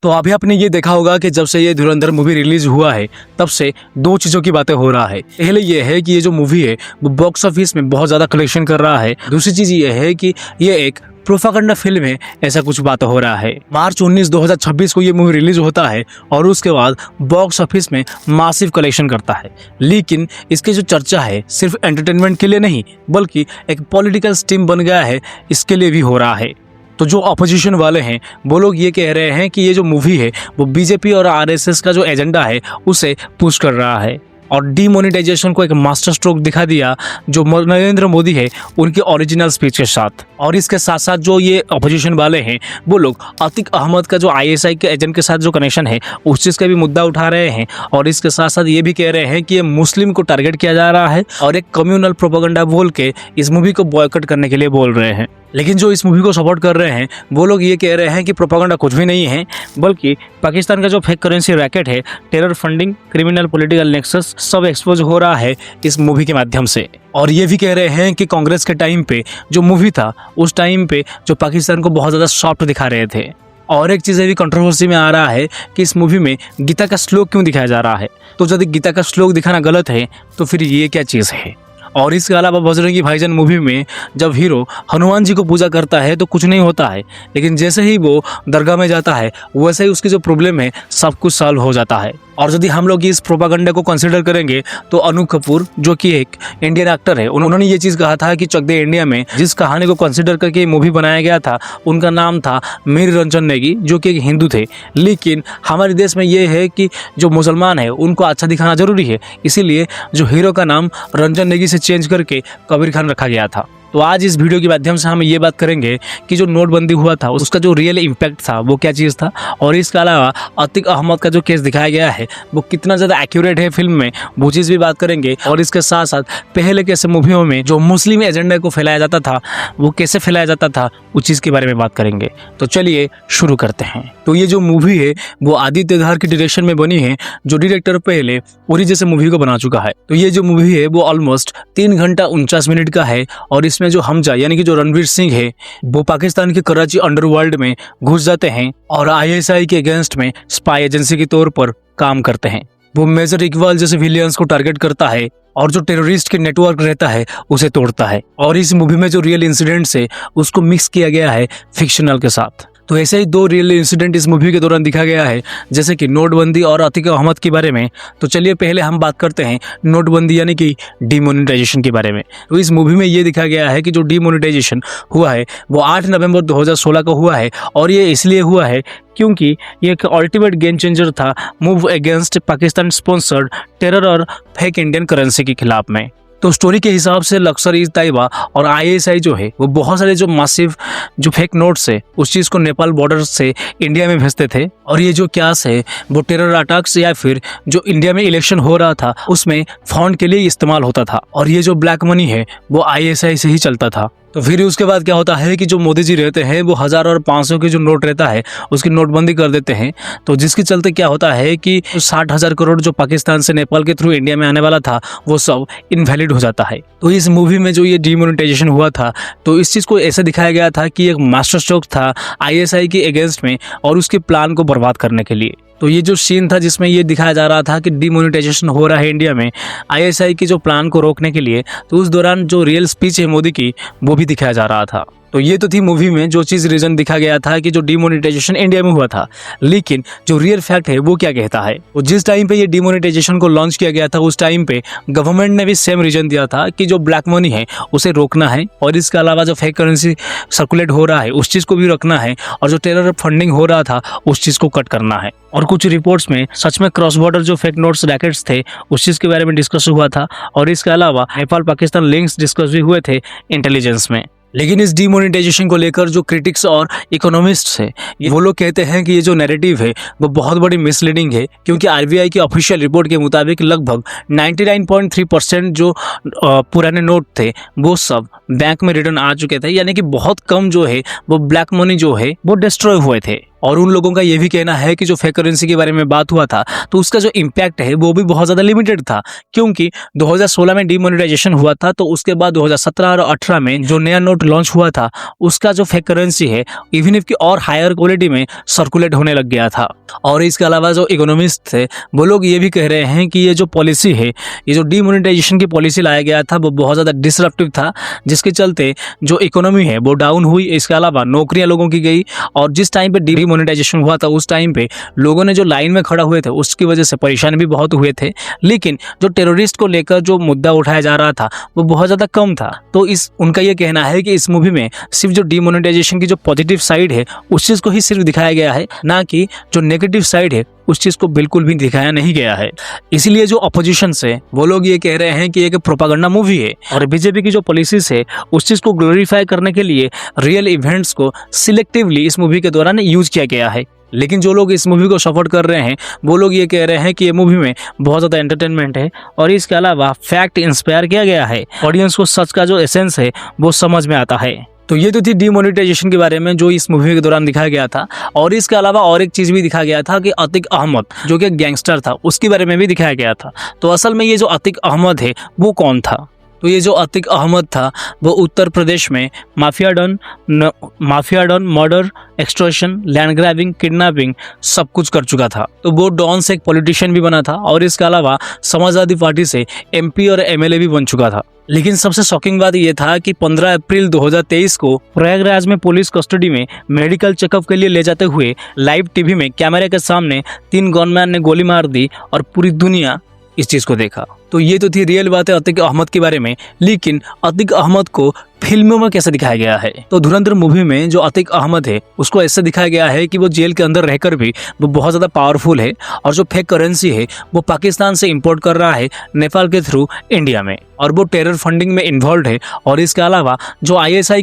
तो अभी आपने ये देखा होगा कि जब से ये धुरंधर मूवी रिलीज हुआ है तब से दो चीज़ों की बातें हो रहा है। पहले ये है कि ये जो मूवी है वो बॉक्स ऑफिस में बहुत ज़्यादा कलेक्शन कर रहा है। दूसरी चीज़ ये है कि ये एक प्रोपागेंडा फिल्म है, ऐसा कुछ बात हो रहा है। मार्च 19 2026 को ये मूवी रिलीज होता है और उसके बाद बॉक्स ऑफिस में मासिव कलेक्शन करता है। लेकिन इसकी जो चर्चा है सिर्फ एंटरटेनमेंट के लिए नहीं बल्कि एक पॉलिटिकल स्टीम बन गया है, इसके लिए भी हो रहा है। तो जो अपोजिशन वाले हैं वो लोग ये कह रहे हैं कि ये जो मूवी है वो बीजेपी और आरएसएस का जो एजेंडा है उसे पुश कर रहा है और डीमोनेटाइजेशन को एक मास्टर स्ट्रोक दिखा दिया जो नरेंद्र मोदी है उनकी ओरिजिनल स्पीच के साथ। और इसके साथ साथ जो ये अपोजिशन वाले हैं वो लोग अतीक अहमद का जो आईएसआई के एजेंट के साथ जो कनेक्शन है उस चीज़ का भी मुद्दा उठा रहे हैं और इसके साथ साथ ये भी कह रहे हैं कि ये मुस्लिम को टारगेट किया जा रहा है और एक कम्युनल प्रोपेगेंडा बोल के इस मूवी को बॉयकॉट करने के लिए बोल रहे हैं। लेकिन जो इस मूवी को सपोर्ट कर रहे हैं वो लोग ये कह रहे हैं कि प्रोपेगेंडा कुछ भी नहीं है बल्कि पाकिस्तान का जो फेक करेंसी रैकेट है, terror funding, criminal political nexus सब एक्सपोज हो रहा है इस मूवी के माध्यम से। और ये भी कह रहे हैं कि कांग्रेस के टाइम पे जो मूवी था उस टाइम पे जो पाकिस्तान को बहुत ज़्यादा सॉफ्ट दिखा रहे थे। और एक चीज़ भी कंट्रोवर्सी में आ रहा है कि इस मूवी में गीता का श्लोक क्यों दिखाया जा रहा है। तो यदि गीता का श्लोक दिखाना गलत है तो फिर ये क्या चीज़ है। और इसके अलावा बजरंगी भाईजान मूवी में जब हीरो हनुमान जी को पूजा करता है तो कुछ नहीं होता है, लेकिन जैसे ही वो दरगाह में जाता है वैसे ही उसकी जो प्रॉब्लम है सब कुछ सॉल्व हो जाता है। और यदि हम लोग इस प्रोपागेंडा को कंसिडर करेंगे तो अनूप कपूर जो कि एक इंडियन एक्टर है उन्होंने ये चीज़ कहा था कि चक दे इंडिया में जिस कहानी को कंसिडर करके मूवी बनाया गया था उनका नाम था मीर रंजन नेगी जो कि एक हिंदू थे। लेकिन हमारे देश में ये है कि जो मुसलमान है उनको अच्छा दिखाना जरूरी है, इसीलिए जो हीरो का नाम रंजन नेगी से चेंज करके कबीर खान रखा गया था। तो आज इस वीडियो के माध्यम से हम ये बात करेंगे कि जो नोटबंदी हुआ था उसका जो रियल इम्पैक्ट था वो क्या चीज़ था और इसके अलावा अतीक अहमद का जो केस दिखाया गया है वो कितना ज़्यादा एक्यूरेट है फिल्म में, वो चीज़ भी बात करेंगे। और इसके साथ साथ पहले कैसे मूवियों में जो मुस्लिम एजेंडा को फैलाया जाता था वो कैसे फैलाया जाता था उस चीज़ के बारे में बात करेंगे। तो चलिए शुरू करते हैं। तो ये जो मूवी है वो आदित्य धार की डायरेक्शन में बनी है, जो डायरेक्टर पहले उरी जैसे मूवी को बना चुका है। तो ये जो मूवी है वो ऑलमोस्ट 3 घंटा 49 मिनट का है और इसमें जो हमजा यानी कि जो रणवीर सिंह है वो पाकिस्तान के कराची अंडरवर्ल्ड में घुस जाते हैं और आईएसआई के अगेंस्ट में स्पाई एजेंसी के तौर पर काम करते हैं। वो मेजर इकबाल जैसे विलियंस को टारगेट करता है और जो टेररिस्ट के नेटवर्क रहता है उसे तोड़ता है। और इस मूवी में जो रियल इंसिडेंट्स है उसको मिक्स किया गया है फिक्शनल के साथ। तो ऐसे ही 2 रियल इंसिडेंट इस मूवी के दौरान दिखा गया है, जैसे कि नोटबंदी और अतीक अहमद के बारे में। तो चलिए पहले हम बात करते हैं नोटबंदी यानी कि डीमोनेटाइजेशन के बारे में। तो इस मूवी में ये दिखा गया है कि जो डीमोनेटाइजेशन हुआ है वो 8 नवंबर 2016 को हुआ है और ये इसलिए हुआ है क्योंकि ये एक अल्टीमेट गेम चेंजर था move against Pakistan sponsored terror और फेक इंडियन करेंसी के खिलाफ में। तो स्टोरी के हिसाब से लश्कर-ए-तैयबा और आईएसआई जो है वो बहुत सारे जो मासिव जो फेक नोट्स है उस चीज़ को नेपाल बॉर्डर से इंडिया में भेजते थे और ये जो कैश है वो टेरर अटैक्स या फिर जो इंडिया में इलेक्शन हो रहा था उसमें फंड के लिए इस्तेमाल होता था। और ये जो ब्लैक मनी है वो आईएसआई से ही चलता था। तो फिर उसके बाद क्या होता है कि जो मोदी जी रहते हैं वो 1000 और 500 के जो नोट रहता है उसकी नोटबंदी कर देते हैं। तो जिसके चलते क्या होता है कि 60,000 करोड़ जो पाकिस्तान से नेपाल के थ्रू इंडिया में आने वाला था वो सब इनवैलिड हो जाता है। तो इस मूवी में जो ये डीमोनेटाइजेशन हुआ था तो इस चीज़ को ऐसे दिखाया गया था कि एक मास्टर स्ट्रोक था आईएसआई के अगेंस्ट में और उसके प्लान को बर्बाद करने के लिए। तो ये जो सीन था जिसमें ये दिखाया जा रहा था कि डीमोनेटाइजेशन हो रहा है इंडिया में आईएसआई की जो प्लान को रोकने के लिए, तो उस दौरान जो रियल स्पीच है मोदी की वो भी दिखाया जा रहा था। तो ये तो थी मूवी में जो चीज़ रीजन दिखा गया था कि जो डीमोनेटाइजेशन इंडिया में हुआ था। लेकिन जो रियल फैक्ट है वो क्या कहता है, वो जिस टाइम पे ये डीमोनेटाइजेशन को लॉन्च किया गया था उस टाइम पे गवर्नमेंट ने भी सेम रीजन दिया था कि जो ब्लैक मनी है उसे रोकना है और इसके अलावा जो फेक करेंसी सर्कुलेट हो रहा है उस चीज़ को भी रखना है और जो टेरर फंडिंग हो रहा था उस चीज़ को कट करना है। और कुछ रिपोर्ट्स में सच में क्रॉस बॉर्डर जो फेक नोट्स रैकेट्स थे उस चीज़ के बारे में डिस्कस हुआ था और इसके अलावा नेपाल पाकिस्तान लिंक्स डिस्कस भी हुए थे इंटेलिजेंस में। लेकिन इस डीमोनेटाइजेशन को लेकर जो क्रिटिक्स और इकोनॉमिस्ट्स है वो लोग कहते हैं कि ये जो नैरेटिव है वो बहुत बड़ी मिसलीडिंग है, क्योंकि आरबीआई की ऑफिशियल रिपोर्ट के मुताबिक लगभग 99.3% जो पुराने नोट थे वो सब बैंक में रिटर्न आ चुके थे, यानी कि बहुत कम जो है वो ब्लैक मनी जो है वो डिस्ट्रॉय हुए थे। और उन लोगों का ये भी कहना है कि जो फेक करेंसी के बारे में बात हुआ था तो उसका जो इम्पैक्ट है वो भी बहुत ज़्यादा लिमिटेड था, क्योंकि 2016 में डीमोनेटाइजेशन हुआ था तो उसके बाद 2017 और 18 में जो नया नोट लॉन्च हुआ था उसका जो फेक करेंसी है इवन इफ की और हायर क्वालिटी में सर्कुलेट होने लग गया था। और इसके अलावा जो इकोनॉमिस्ट थे वो लोग ये भी कह रहे हैं कि ये जो पॉलिसी है, ये जो डीमोनेटाइजेशन की पॉलिसी लाया गया था वो बहुत ज़्यादा डिसरप्टिव था, जिसके चलते जो इकोनॉमी है वो डाउन हुई। इसके अलावा नौकरियां लोगों की गई और जिस टाइम पे डीमोनेटाइजेशन हुआ था उस टाइम पे लोगों ने जो लाइन में खड़ा हुए थे उसकी वजह से परेशान भी बहुत हुए थे, लेकिन जो टेररिस्ट को लेकर जो मुद्दा उठाया जा रहा था वो बहुत ज़्यादा कम था। तो उनका ये कहना है कि इस मूवी में सिर्फ जो डीमोनेटाइजेशन की जो पॉजिटिव साइड है उस चीज़ को ही सिर्फ दिखाया गया है, ना कि जो नेगेटिव साइड है उस चीज़ को बिल्कुल भी दिखाया नहीं गया है। इसीलिए जो अपोजिशन से वो लोग ये कह रहे हैं कि एक प्रोपागेंडा मूवी है और बीजेपी की जो पॉलिसीज है उस चीज़ को ग्लोरीफाई करने के लिए रियल इवेंट्स को सिलेक्टिवली इस मूवी के दौरान यूज किया गया है। लेकिन जो लोग इस मूवी को सपोर्ट कर रहे हैं वो लोग ये कह रहे हैं कि ये मूवी में बहुत ज़्यादा एंटरटेनमेंट है और इसके अलावा फैक्ट इंस्पायर किया गया है, ऑडियंस को सच का जो एसेंस है वो समझ में आता है। तो ये तो थी डीमोनेटाइजेशन के बारे में जो इस मूवी के दौरान दिखाया गया था। और इसके अलावा और एक चीज़ भी दिखाया गया था कि अतीक अहमद जो कि गैंगस्टर था उसके बारे में भी दिखाया गया था। तो असल में ये जो अतीक अहमद है वो कौन था? तो ये जो अतीक अहमद था वो उत्तर प्रदेश में mafia don, murder, extortion, land grabbing, kidnapping सब कुछ कर चुका था। तो वो डॉन से एक पॉलिटिशियन भी बना था और इसके अलावा समाजवादी पार्टी से एमपी और एमएलए भी बन चुका था। लेकिन सबसे शॉकिंग बात यह था कि 15 अप्रैल 2023 को प्रयागराज में पुलिस कस्टडी में मेडिकल चेकअप के लिए ले जाते हुए लाइव टीवी में कैमरे के सामने 3 गनमैन ने गोली मार दी और पूरी दुनिया इस चीज़ को देखा। तो ये तो थी रियल बात है अतीक अहमद के बारे में। लेकिन अतीक अहमद को फिल्मों में कैसे दिखाया गया है? तो धुरंधर मूवी में जो अतीक अहमद है उसको ऐसे दिखाया गया है कि वो जेल के अंदर रहकर भी वो बहुत ज़्यादा पावरफुल है और जो फेक करेंसी है वो पाकिस्तान से इंपोर्ट कर रहा है नेपाल के थ्रू इंडिया में, और वो टेरर फंडिंग में इन्वॉल्व है। और इसके अलावा जो आईएसआई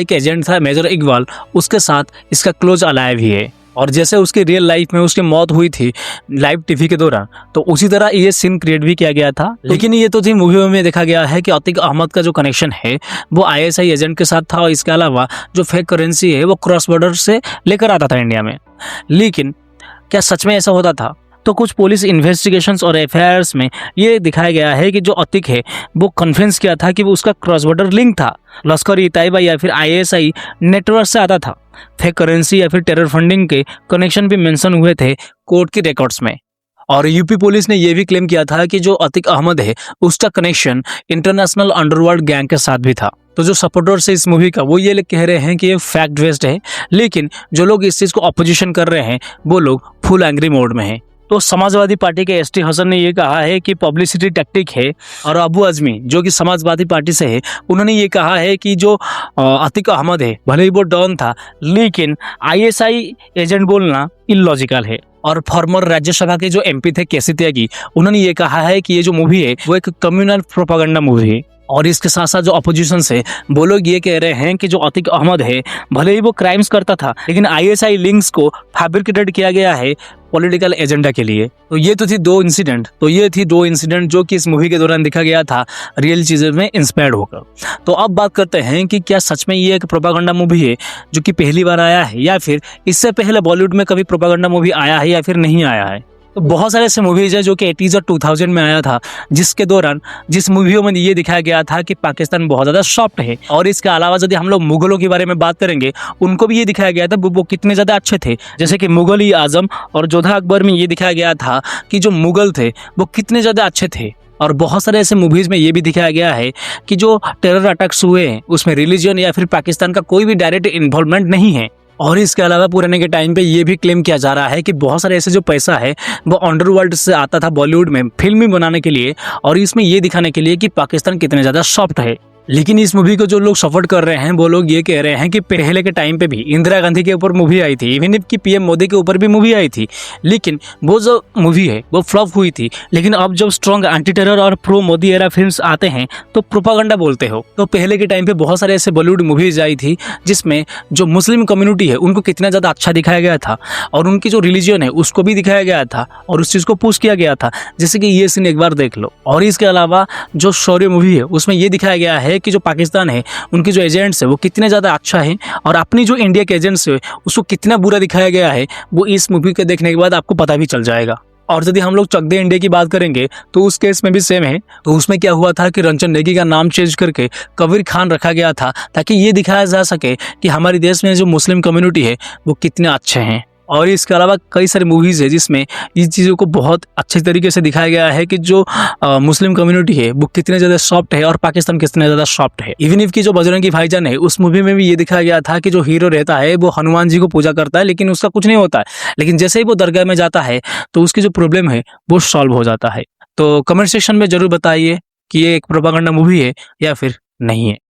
के एजेंट था मेजर इकबाल, उसके साथ इसका क्लोज अलाय भी है। और जैसे उसकी रियल लाइफ में उसकी मौत हुई थी लाइव टीवी के दौरान, तो उसी तरह ये सीन क्रिएट भी किया गया था। लेकिन ये तो थी मूवी में देखा गया है कि अतीक अहमद का जो कनेक्शन है वो आईएसआई एजेंट के साथ था और इसके अलावा जो फेक करेंसी है वो क्रॉस बॉर्डर से लेकर आता था इंडिया में। लेकिन क्या सच में ऐसा होता था? तो कुछ पुलिस इन्वेस्टिगेशंस और एफआईआर्स में ये दिखाया गया है कि जो अतीक है वो कन्फेंस किया था कि वो उसका क्रॉस बॉर्डर लिंक था, लश्कर-ए-तैयबा या फिर आईएसआई नेटवर्क से आता था। फेक करेंसी या फिर टेरर फंडिंग के कनेक्शन भी मेंशन हुए थे कोर्ट के रिकॉर्ड्स में। और यूपी पुलिस ने यह भी क्लेम किया था कि जो अतीक अहमद है उसका कनेक्शन इंटरनेशनल अंडरवर्ल्ड गैंग के साथ भी था। तो जो सपोर्टर्स है इस मूवी का वो ये कह रहे हैं कि ये फैक्ट बेस्ड है, लेकिन जो लोग इस चीज़ को अपोजिशन कर रहे हैं वो लोग फुल एंग्री मोड में हैं। तो समाजवादी पार्टी के एसटी हसन ने ये कहा है कि पब्लिसिटी टैक्टिक है, और अबू आजमी जो कि समाजवादी पार्टी से है उन्होंने ये कहा है कि जो अतीक अहमद है भले ही वो डॉन था लेकिन आईएसआई एजेंट बोलना इलॉजिकल है। और फॉर्मर राज्यसभा के जो एमपी थे केसी त्यागी, उन्होंने ये कहा है कि ये जो मूवी है वो एक कम्युनल प्रोपेगेंडा मूवी है। और इसके साथ साथ जो अपोजिशन से वो लोग ये कह रहे हैं कि जो अतीक अहमद है भले ही वो क्राइम्स करता था लेकिन आईएसआई लिंक्स को फैब्रिकेटेड किया गया है पॉलिटिकल एजेंडा के लिए। तो ये तो थी दो इंसिडेंट जो कि इस मूवी के दौरान दिखा गया था रियल चीज़ों में इंस्पायर्ड होकर। तो अब बात करते हैं कि क्या सच में ये एक प्रोपेगेंडा मूवी है जो कि पहली बार आया है, या फिर इससे पहले बॉलीवुड में कभी प्रोपेगेंडा मूवी आया है या फिर नहीं आया है। तो बहुत सारे ऐसे मूवीज है जो कि 80s और 2000 में आया था, जिसके दौरान जिस मूवियों में ये दिखाया गया था कि पाकिस्तान बहुत ज़्यादा सॉफ्ट है। और इसके अलावा यदि हम लोग मुगलों के बारे में बात करेंगे उनको भी ये दिखाया गया था वो कितने ज़्यादा अच्छे थे। जैसे कि मुगल आजम और जोधा अकबर में ये दिखाया गया था कि जो मुगल थे वो कितने ज़्यादा अच्छे थे। और बहुत सारे ऐसे मूवीज़ में ये भी दिखाया गया है कि जो टेरर अटैक्स हुए हैं उसमें रिलीजन या फिर पाकिस्तान का कोई भी डायरेक्ट इन्वॉल्वमेंट नहीं है। और इसके अलावा पुराने के टाइम पे ये भी क्लेम किया जा रहा है कि बहुत सारे ऐसे जो पैसा है वो अंडरवर्ल्ड से आता था बॉलीवुड में फिल्म बनाने के लिए, और इसमें ये दिखाने के लिए कि पाकिस्तान कितने ज़्यादा सॉफ्ट है। लेकिन इस मूवी को जो लोग सपोर्ट कर रहे हैं वो लोग ये कह रहे हैं कि पहले के टाइम पे भी इंदिरा गांधी के ऊपर मूवी आई थी, इवन कि पीएम मोदी के ऊपर भी मूवी आई थी, लेकिन वो जो मूवी है वो फ्लॉप हुई थी। लेकिन अब जब स्ट्रॉन्ग एंटी टेरर और प्रो मोदी एरा फिल्म्स आते हैं तो प्रोपागेंडा बोलते हो। तो पहले के टाइम पे बहुत सारे ऐसे बॉलीवुड मूवीज आई थी जिसमें जो मुस्लिम कम्युनिटी है उनको कितना ज़्यादा अच्छा दिखाया गया था और उनकी जो रिलीजन है उसको भी दिखाया गया था और उस चीज़ को पुश किया गया था, जैसे कि ये सीन एक बार देख लो। और इसके अलावा जो शौर्य मूवी है उसमें ये दिखाया गया है है कि जो पाकिस्तान है उनके जो एजेंट्स है वो कितने ज़्यादा अच्छा है और अपनी जो इंडिया के एजेंट्स है उसको कितना बुरा दिखाया गया है, वो इस मूवी के देखने के बाद आपको पता भी चल जाएगा। और यदि हम लोग चक दे इंडिया की बात करेंगे तो उस केस में भी सेम है। तो उसमें क्या हुआ था कि रंजन नेगी का नाम चेंज करके कबीर खान रखा गया था, ताकि ये दिखाया जा सके कि हमारे देश में जो मुस्लिम कम्युनिटी है वो कितने अच्छे हैं। और इसके अलावा कई सारी मूवीज़ है जिसमें इस चीज़ों को बहुत अच्छे तरीके से दिखाया गया है कि जो मुस्लिम कम्युनिटी है वो कितने ज़्यादा सॉफ्ट है और पाकिस्तान कितने ज़्यादा सॉफ्ट है। इवन इफ की जो बजरंगी भाईजान है उस मूवी में भी ये दिखाया गया था कि जो हीरो रहता है वो हनुमान जी को पूजा करता है लेकिन उसका कुछ नहीं होता है, लेकिन जैसे ही वो दरगाह में जाता है तो उसकी जो प्रॉब्लम है वो सॉल्व हो जाता है। तो कमेंट सेक्शन में ज़रूर बताइए कि ये एक प्रोपागेंडा मूवी है या फिर नहीं है।